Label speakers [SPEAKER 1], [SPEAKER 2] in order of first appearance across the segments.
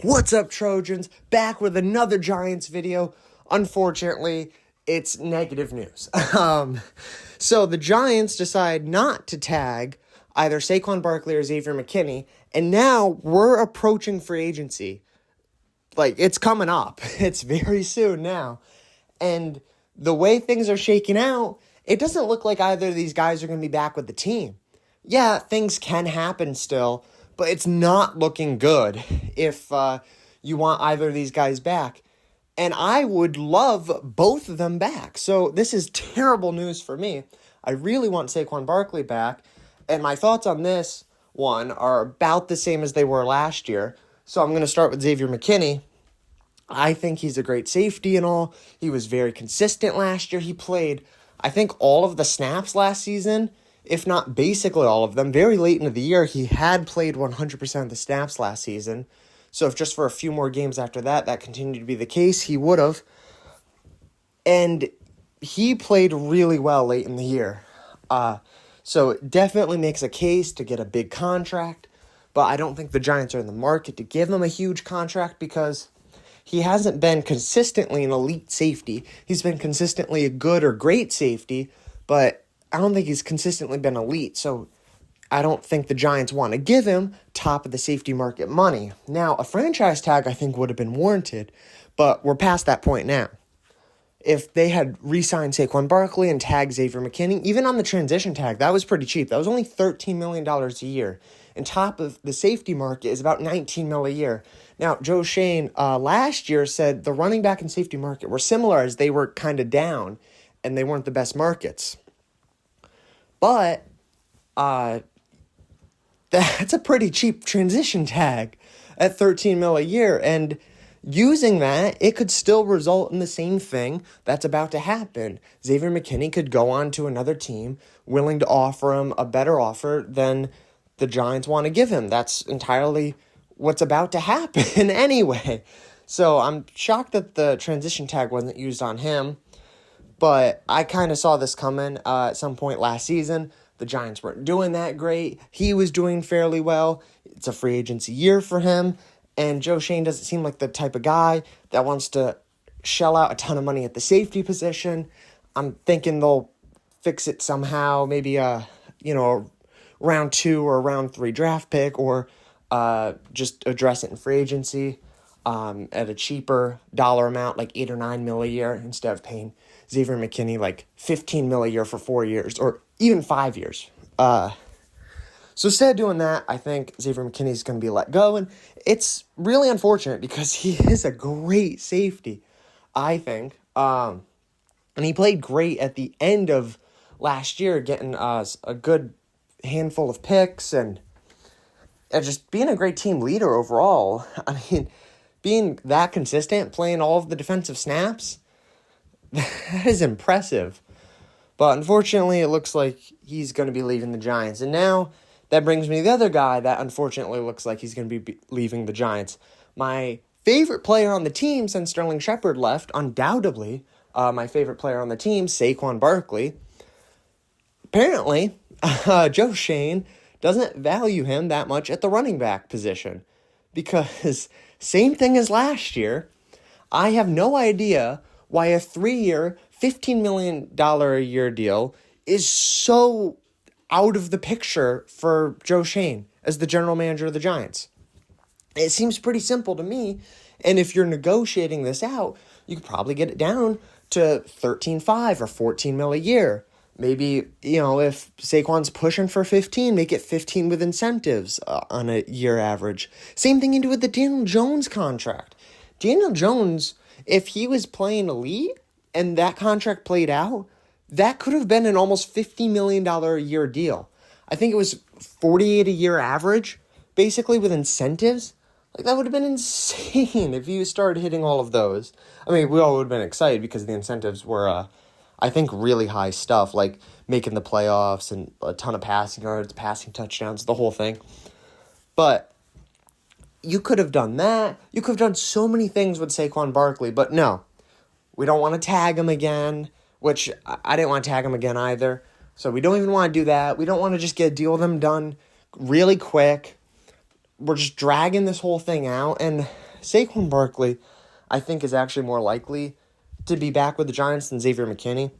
[SPEAKER 1] What's up, Trojans? Back with another Giants video. Unfortunately, it's negative news. So the Giants decide not to tag either Saquon Barkley or Xavier McKinney, and now we're approaching free agency. Like, it's coming up. It's very soon now. And the way things are shaking out, it doesn't look like either of these guys are going to be back with the team. Yeah, things can happen still, but it's not looking good if you want either of these guys back. And I would love both of them back. So this is terrible news for me. I really want Saquon Barkley back. And my thoughts on this one are about the same as they were last year. So I'm going to start with Xavier McKinney. I think he's a great safety and all. He was very consistent last year. He played, I think, all of the snaps last season, if not basically all of them. Very late into the year, he had played 100% of the snaps last season. So if just for a few more games after that, that continued to be the case, he would have. And he played really well late in the year. So it definitely makes a case to get a big contract. But I don't think the Giants are in the market to give him a huge contract because he hasn't been consistently an elite safety. He's been consistently a good or great safety, but I don't think he's consistently been elite. So I don't think the Giants want to give him top of the safety market money. Now, a franchise tag I think would have been warranted, but we're past that point now. If they had re-signed Saquon Barkley and tagged Xavier McKinney, even on the transition tag, that was pretty cheap. That was only $13 million a year. And top of the safety market is about $19 million a year. Now, Joe Schoen last year said the running back and safety market were similar as they were kind of down and they weren't the best markets. But that's a pretty cheap transition tag at $13 million a year. And using that, it could still result in the same thing that's about to happen. Xavier McKinney could go on to another team willing to offer him a better offer than the Giants want to give him. That's entirely what's about to happen anyway. So I'm shocked that the transition tag wasn't used on him. But I kind of saw this coming at some point last season. The Giants weren't doing that great. He was doing fairly well. It's a free agency year for him. And Joe Schoen doesn't seem like the type of guy that wants to shell out a ton of money at the safety position. I'm thinking they'll fix it somehow. Maybe a round 2 or round 3 draft pick, or just address it in free agency at a cheaper dollar amount, like $8 or $9 million a year, instead of paying Xavier McKinney like $15 million a year for 4 years, or even 5 years. So instead of doing that, I think Xavier McKinney is going to be let go, and it's really unfortunate because he is a great safety, I think. And he played great at the end of last year, getting a good handful of picks and just being a great team leader overall. I mean, being that consistent, playing all of the defensive snaps, that is impressive. But unfortunately, it looks like he's going to be leaving the Giants. And now that brings me to the other guy that unfortunately looks like he's going to be leaving the Giants. My favorite player on the team since Sterling Shepard left, undoubtedly, my favorite player on the team, Saquon Barkley. Apparently, Joe Schoen doesn't value him that much at the running back position. Because same thing as last year, I have no idea why a 3-year, $15 million a year deal is so out of the picture for Joe Schoen as the general manager of the Giants. It seems pretty simple to me, and if you're negotiating this out, you could probably get it down to $13.5 or $14 million a year. Maybe, if Saquon's pushing for 15, make it 15 with incentives on a year average. Same thing you do with the Daniel Jones contract. Daniel Jones, if he was playing elite and that contract played out, that could have been an almost $50 million a year deal. I think it was 48 a year average, basically with incentives. Like, that would have been insane if you started hitting all of those. I mean, we all would have been excited because the incentives were, I think, really high stuff, like making the playoffs and a ton of passing yards, passing touchdowns, the whole thing. But you could have done that. You could have done so many things with Saquon Barkley, but no. We don't want to tag him again, which I didn't want to tag him again either. So we don't even want to do that. We don't want to just get a deal with him done really quick. We're just dragging this whole thing out, and Saquon Barkley, I think, is actually more likely to be back with the Giants than Xavier McKinney,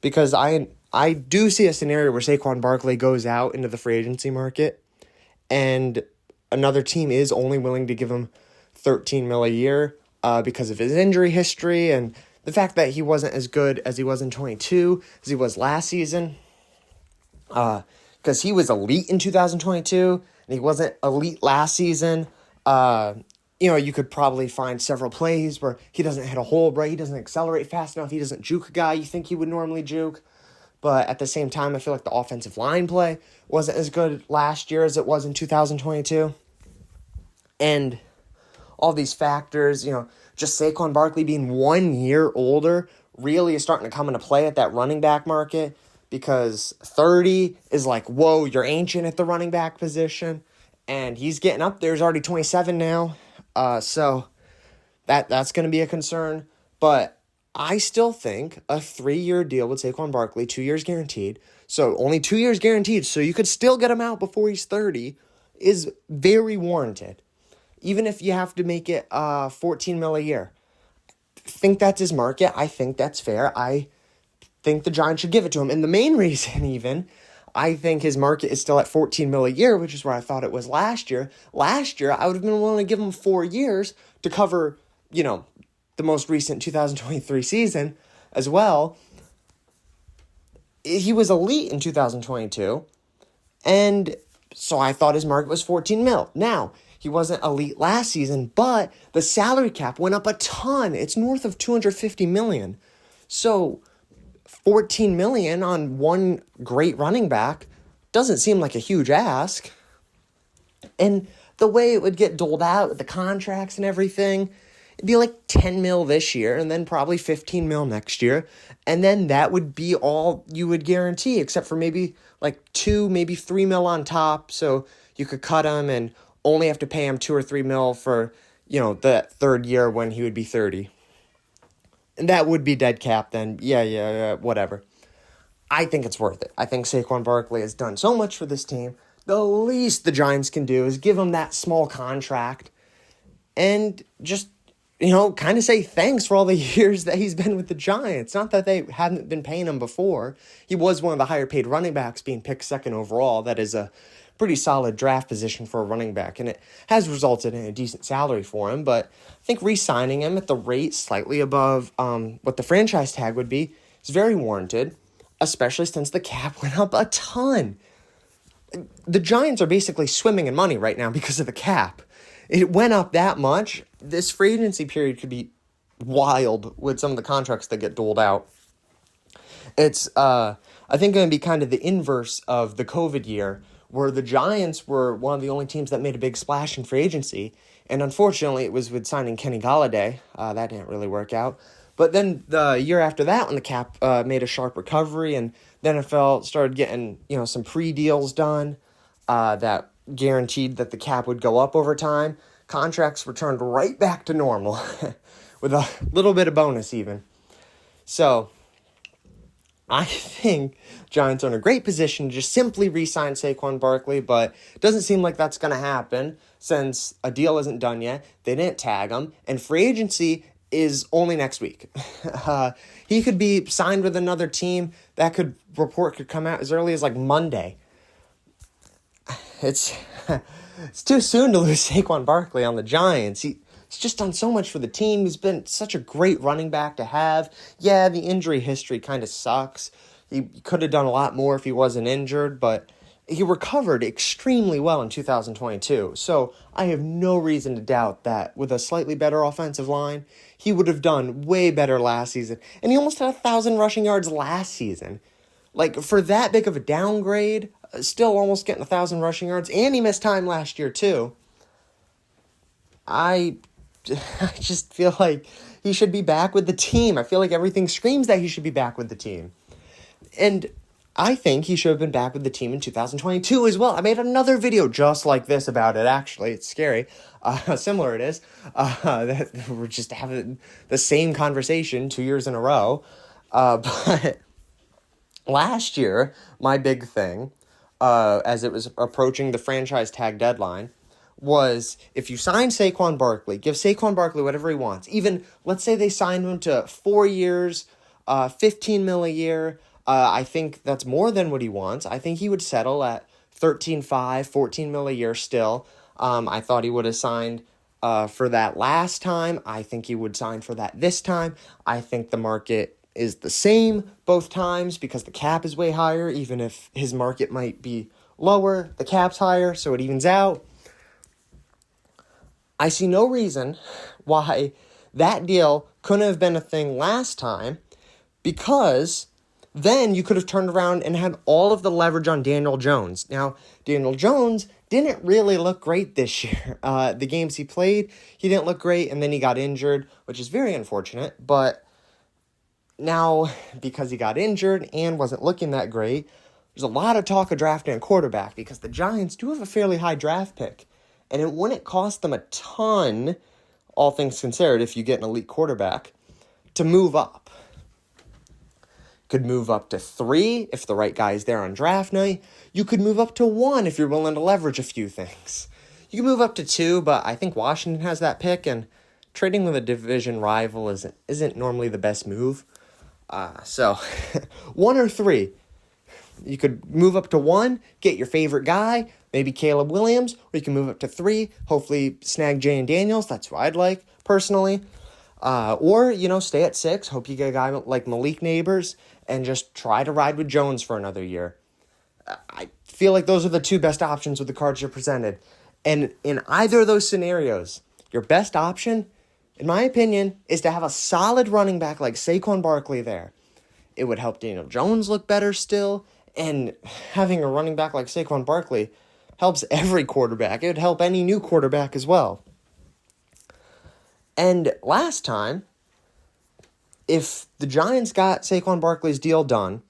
[SPEAKER 1] because I do see a scenario where Saquon Barkley goes out into the free agency market and another team is only willing to give him $13 million a year because of his injury history and the fact that he wasn't as good as he was in 22 as he was last season. Because he was elite in 2022 and he wasn't elite last season. You could probably find several plays where he doesn't hit a hole, right? He doesn't accelerate fast enough. He doesn't juke a guy you think he would normally juke. But at the same time, I feel like the offensive line play wasn't as good last year as it was in 2022. And all these factors, just Saquon Barkley being 1 year older really is starting to come into play at that running back market, because 30 is like, whoa, you're ancient at the running back position. And he's getting up there. He's already 27 now. So that's going to be a concern. But I still think a 3-year deal with Saquon Barkley, 2 years guaranteed, so only 2 years guaranteed, so you could still get him out before he's 30, is very warranted. Even if you have to make it $14 million a year. I think that's his market. I think that's fair. I think the Giants should give it to him. And the main reason even, I think his market is still at $14 million a year, which is where I thought it was last year. Last year, I would have been willing to give him 4 years to cover, the most recent 2023 season as well. He was elite in 2022, and so I thought his market was $14 million. Now, he wasn't elite last season, but the salary cap went up a ton. It's north of $250 million. So $14 million on one great running back doesn't seem like a huge ask. And the way it would get doled out with the contracts and everything, it'd be like $10 million this year and then probably $15 million next year. And then that would be all you would guarantee, except for maybe like $2, maybe $3 million on top. So you could cut him and only have to pay him $2 or $3 million for, the third year when he would be 30. And that would be dead cap then. Yeah, whatever. I think it's worth it. I think Saquon Barkley has done so much for this team. The least the Giants can do is give him that small contract and just, kind of say thanks for all the years that he's been with the Giants. Not that they hadn't been paying him before. He was one of the higher paid running backs, being picked second overall. That is a pretty solid draft position for a running back, and it has resulted in a decent salary for him. But I think re-signing him at the rate slightly above what the franchise tag would be is very warranted, especially since the cap went up a ton. The Giants are basically swimming in money right now because of the cap. It went up that much. This free agency period could be wild with some of the contracts that get doled out. It's, I think, going to be kind of the inverse of the COVID year, where the Giants were one of the only teams that made a big splash in free agency. And unfortunately, it was with signing Kenny Golladay. That didn't really work out. But then the year after that, when the cap made a sharp recovery and the NFL started getting, some pre-deals done that guaranteed that the cap would go up over time, contracts returned right back to normal with a little bit of bonus even. So I think Giants are in a great position to just simply re-sign Saquon Barkley, but it doesn't seem like that's going to happen since a deal isn't done yet. They didn't tag him, and free agency is only next week. He could be signed with another team. That report could come out as early as like Monday. It's too soon to lose Saquon Barkley on the Giants. He's just done so much for the team. He's been such a great running back to have. Yeah, the injury history kind of sucks. He could have done a lot more if he wasn't injured, but he recovered extremely well in 2022. So I have no reason to doubt that with a slightly better offensive line, he would have done way better last season. And he almost had 1,000 rushing yards last season. Like, for that big of a downgrade, still almost getting 1,000 rushing yards, and he missed time last year too. I just feel like he should be back with the team. I feel like everything screams that he should be back with the team. And I think he should have been back with the team in 2022 as well. I made another video just like this about it, actually. It's scary. Similar it is. That we're just having the same conversation 2 years in a row. But last year, my big thing, as it was approaching the franchise tag deadline, was if you sign Saquon Barkley, give Saquon Barkley whatever he wants. Even, let's say they signed him to 4 years, $15 million a year. I think that's more than what he wants. I think he would settle at 13.5, $14 million a year still. I thought he would have signed for that last time. I think he would sign for that this time. I think the market is the same both times because the cap is way higher. Even if his market might be lower, the cap's higher, so it evens out. I see no reason why that deal couldn't have been a thing last time, because then you could have turned around and had all of the leverage on Daniel Jones. Now, Daniel Jones didn't really look great this year. The games he played, he didn't look great, and then he got injured, which is very unfortunate. But now, because he got injured and wasn't looking that great, there's a lot of talk of drafting a quarterback because the Giants do have a fairly high draft pick. And it wouldn't cost them a ton, all things considered, if you get an elite quarterback, to move up. Could move up to 3 if the right guy is there on draft night. You could move up to 1 if you're willing to leverage a few things. You can move up to 2, but I think Washington has that pick, and trading with a division rival isn't normally the best move. So 1 or 3. You could move up to 1, get your favorite guy, maybe Caleb Williams, or you can move up to 3, hopefully snag Jay and Daniels. That's what I'd like, personally. Or, stay at 6, hope you get a guy like Malik Neighbors, and just try to ride with Jones for another year. I feel like those are the 2 best options with the cards you're presented. And in either of those scenarios, your best option, in my opinion, is to have a solid running back like Saquon Barkley there. It would help Daniel Jones look better still, and having a running back like Saquon Barkley helps every quarterback. It would help any new quarterback as well. And last time, if the Giants got Saquon Barkley's deal done,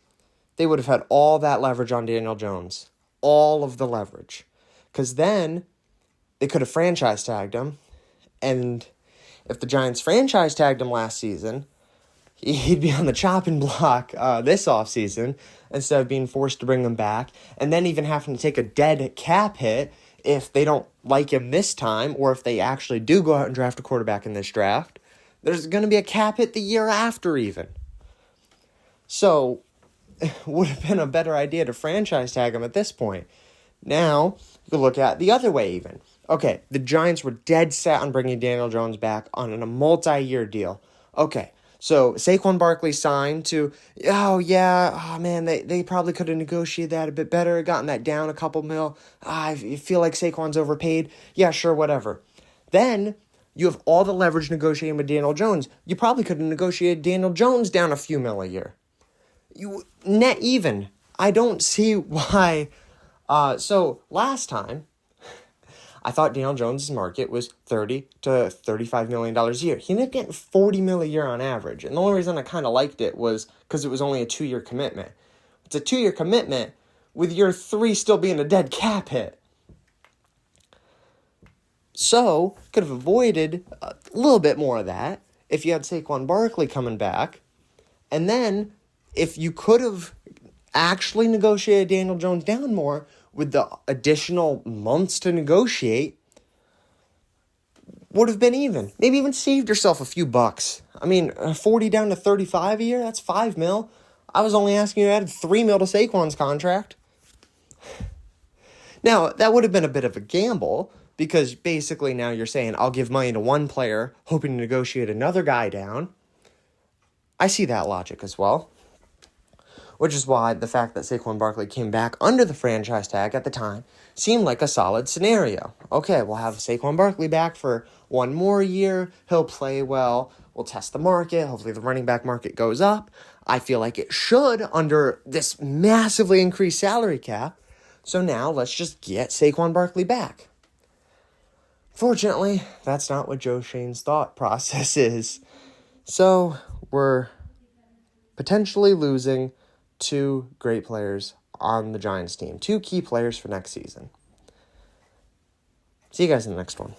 [SPEAKER 1] they would have had all that leverage on Daniel Jones. All of the leverage. Because then they could have franchise tagged him. And if the Giants franchise tagged him last season, he'd be on the chopping block this offseason instead of being forced to bring him back. And then even having to take a dead cap hit if they don't like him this time, or if they actually do go out and draft a quarterback in this draft. There's going to be a cap hit the year after even. So it would have been a better idea to franchise tag him at this point. Now, you could look at the other way even. Okay, the Giants were dead set on bringing Daniel Jones back on a multi-year deal. Okay, so Saquon Barkley signed to, they probably could have negotiated that a bit better, gotten that down a couple mil. I feel like Saquon's overpaid. Yeah, sure, whatever. Then you have all the leverage negotiating with Daniel Jones. You probably could have negotiated Daniel Jones down a few mil a year. You net even. I don't see why. So last time, I thought Daniel Jones' market was $30 to $35 million a year. He ended up getting $40 million a year on average. And the only reason I kind of liked it was because it was only a 2-year commitment. It's a 2-year commitment with year 3 still being a dead cap hit. So, could have avoided a little bit more of that if you had Saquon Barkley coming back. And then, if you could have actually negotiated Daniel Jones down more with the additional months to negotiate, would have been even. Maybe even saved yourself a few bucks. I mean, 40 down to 35 a year, that's $5 million. I was only asking you to add $3 million to Saquon's contract. Now, that would have been a bit of a gamble, because basically now you're saying, I'll give money to one player, hoping to negotiate another guy down. I see that logic as well. Which is why the fact that Saquon Barkley came back under the franchise tag at the time seemed like a solid scenario. Okay, we'll have Saquon Barkley back for 1 more year. He'll play well. We'll test the market. Hopefully the running back market goes up. I feel like it should under this massively increased salary cap. So now let's just get Saquon Barkley back. Fortunately, that's not what Joe Schoen's thought process is. So we're potentially losing 2 great players on the Giants team. 2 key players for next season. See you guys in the next one.